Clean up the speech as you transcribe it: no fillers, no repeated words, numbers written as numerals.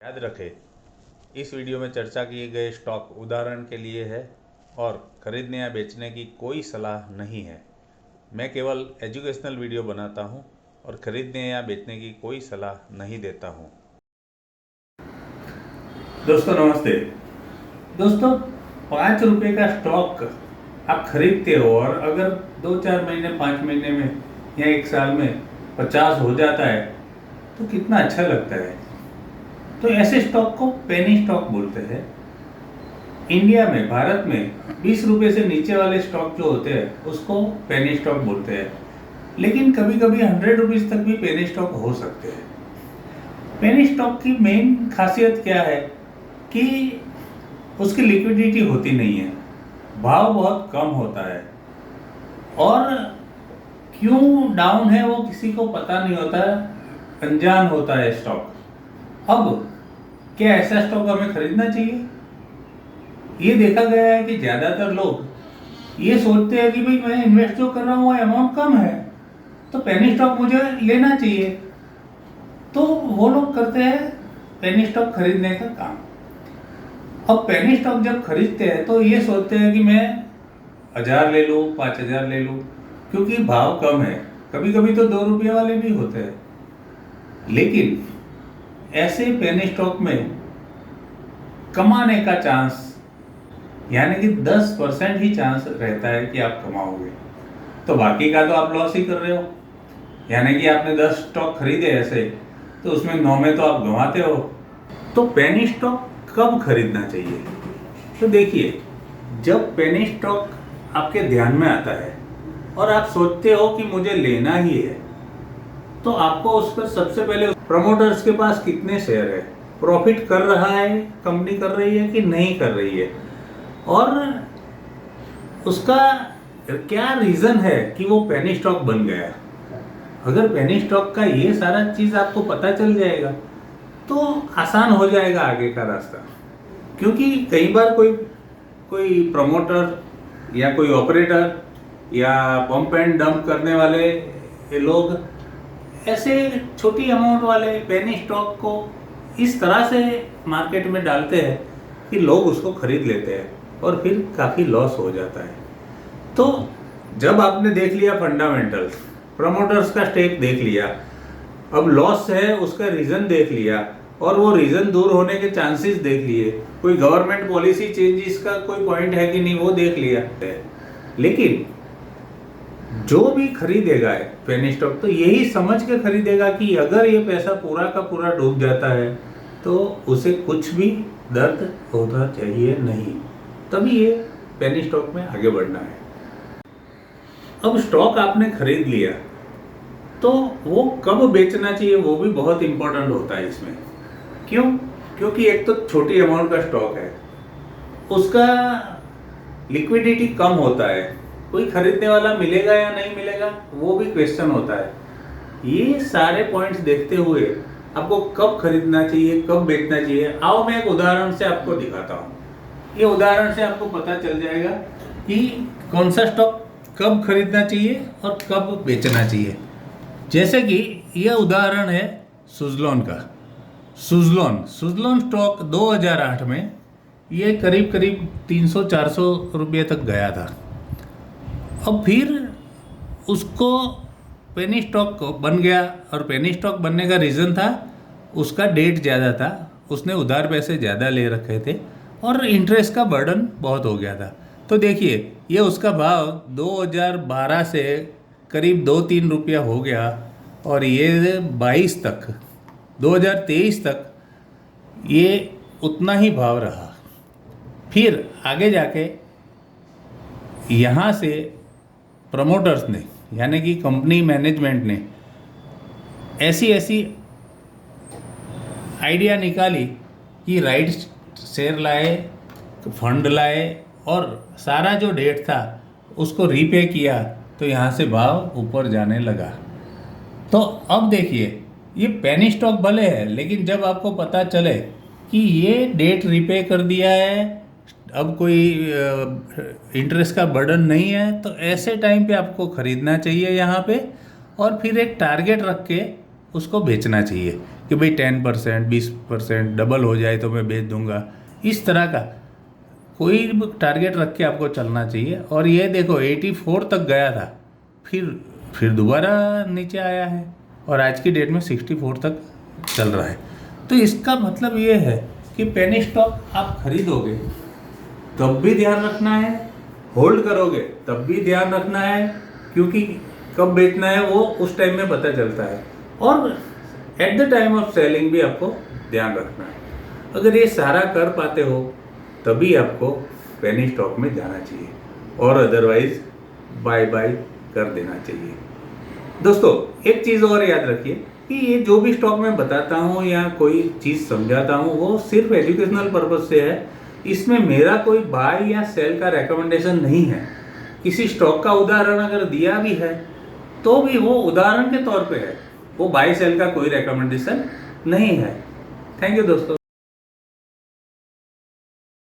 याद रखें, इस वीडियो में चर्चा किए गए स्टॉक उदाहरण के लिए है और खरीदने या बेचने की कोई सलाह नहीं है। मैं केवल एजुकेशनल वीडियो बनाता हूं और खरीदने या बेचने की कोई सलाह नहीं देता हूं। दोस्तों नमस्ते। दोस्तों 5 रुपये का स्टॉक आप खरीदते हो और अगर 2-4 महीने 5 महीने में या 1 साल में 50 हो जाता है तो कितना अच्छा लगता है। तो ऐसे स्टॉक को पेनी स्टॉक बोलते हैं। इंडिया में, भारत में 20 रुपये से नीचे वाले स्टॉक जो होते हैं उसको पेनी स्टॉक बोलते हैं, लेकिन कभी कभी 100 रुपीज़ तक भी पेनी स्टॉक हो सकते हैं। पेनी स्टॉक की मेन खासियत क्या है कि उसकी लिक्विडिटी होती नहीं है, भाव बहुत कम होता है और क्यों डाउन है वो किसी को पता नहीं होता है, अनजान होता है स्टॉक। अब क्या ऐसा स्टॉक हमें खरीदना चाहिए? ये देखा गया है कि ज़्यादातर लोग ये सोचते हैं कि भाई मैं इन्वेस्ट जो कर रहा हूँ अमाउंट कम है तो पेनी स्टॉक मुझे लेना चाहिए, तो वो लोग करते हैं पेनी स्टॉक खरीदने का काम। अब पेनी स्टॉक जब खरीदते हैं तो ये सोचते हैं कि मैं 1000 ले लूँ, 5000 ले लूँ, क्योंकि भाव कम है। कभी कभी तो 2 रुपये वाले भी होते हैं, लेकिन ऐसे पेनी स्टॉक में कमाने का चांस यानी कि 10% ही चांस रहता है कि आप कमाओगे, तो बाकी का तो आप लॉस ही कर रहे हो। यानी कि आपने 10 स्टॉक खरीदे ऐसे, तो उसमें 9 में तो आप गंवाते हो। तो पेनी स्टॉक कब खरीदना चाहिए? तो देखिए, जब पेनी स्टॉक आपके ध्यान में आता है और आप सोचते हो कि मुझे लेना ही है, तो आपको उस पर सबसे पहले प्रमोटर्स के पास कितने शेयर है, प्रॉफिट कर रहा है कंपनी, कर रही है कि नहीं कर रही है, और उसका क्या रीज़न है कि वो पेनी स्टॉक बन गया। अगर पेनी स्टॉक का ये सारा चीज़ आपको पता चल जाएगा तो आसान हो जाएगा आगे का रास्ता। क्योंकि कई बार कोई प्रमोटर या कोई ऑपरेटर या पंप एंड डंप करने वाले ये लोग ऐसे छोटी अमाउंट वाले पेनी स्टॉक को इस तरह से मार्केट में डालते हैं कि लोग उसको खरीद लेते हैं और फिर काफ़ी लॉस हो जाता है। तो जब आपने देख लिया फंडामेंटल्स, प्रमोटर्स का स्टेक देख लिया, अब लॉस है उसका रीज़न देख लिया और वो रीज़न दूर होने के चांसेस देख लिए, कोई गवर्नमेंट पॉलिसी चेंजेस का कोई पॉइंट है कि नहीं वो देख लिया है, लेकिन जो भी खरीदेगा पेनी स्टॉक तो यही समझ के खरीदेगा कि अगर ये पैसा पूरा का पूरा डूब जाता है तो उसे कुछ भी दर्द होना चाहिए नहीं, तभी ये पेनी स्टॉक में आगे बढ़ना है। अब स्टॉक आपने खरीद लिया तो वो कब बेचना चाहिए वो भी बहुत इंपॉर्टेंट होता है इसमें। क्यों? क्योंकि एक तो छोटी अमाउंट का स्टॉक है, उसका लिक्विडिटी कम होता है, कोई खरीदने वाला मिलेगा या नहीं मिलेगा वो भी क्वेश्चन होता है। ये सारे पॉइंट्स देखते हुए आपको कब खरीदना चाहिए, कब बेचना चाहिए, आओ मैं एक उदाहरण से आपको दिखाता हूँ। ये उदाहरण से आपको पता चल जाएगा कि कौन सा स्टॉक कब खरीदना चाहिए और कब बेचना चाहिए। जैसे कि यह उदाहरण है सुज़लोन का। सुज़लोन स्टॉक 2008 में ये करीब 300-400 रुपये तक गया था। अब फिर उसको पेनी स्टॉक बन गया, और पेनी स्टॉक बनने का रीज़न था उसका डेट ज़्यादा था, उसने उधार पैसे ज़्यादा ले रखे थे और इंटरेस्ट का बर्डन बहुत हो गया था। तो देखिए, ये उसका भाव 2012 से करीब 2-3 रुपया हो गया और ये 2023 तक ये उतना ही भाव रहा। फिर आगे जाके यहाँ से प्रमोटर्स ने यानी कि कंपनी मैनेजमेंट ने ऐसी आइडिया निकाली कि राइट शेयर लाए, फंड लाए और सारा जो डेट था उसको रीपे किया, तो यहाँ से भाव ऊपर जाने लगा। तो अब देखिए, ये पेनी स्टॉक भले है, लेकिन जब आपको पता चले कि ये डेट रीपे कर दिया है, अब कोई इंटरेस्ट का बर्डन नहीं है, तो ऐसे टाइम पे आपको ख़रीदना चाहिए यहाँ पे, और फिर एक टारगेट रख के उसको बेचना चाहिए कि भाई 10%, 20% डबल हो जाए तो मैं बेच दूंगा, इस तरह का कोई टारगेट रख के आपको चलना चाहिए। और ये देखो 84 तक गया था, फिर दोबारा नीचे आया है और आज की डेट में 64 तक चल रहा है। तो इसका मतलब ये है कि पेनी स्टॉक आप खरीदोगे तब भी ध्यान रखना है, होल्ड करोगे तब भी ध्यान रखना है, क्योंकि कब बेचना है वो उस टाइम में पता चलता है, और at the time of selling भी आपको ध्यान रखना है। अगर ये सारा कर पाते हो तभी आपको पेनी स्टॉक में जाना चाहिए, और अदरवाइज बाय बाय कर देना चाहिए। दोस्तों एक चीज़ और याद रखिए कि ये जो भी स्टॉक मैं बताता हूँ या कोई चीज़ समझाता हूँ वो सिर्फ एजुकेशनल पर्पज से है। इसमें मेरा कोई बाय या सेल का रेकमेंडेशन नहीं है। किसी स्टॉक का उदाहरण अगर दिया भी है तो भी वो उदाहरण के तौर पे है, वो बाय सेल का कोई रेकमेंडेशन नहीं है। थैंक यू दोस्तों।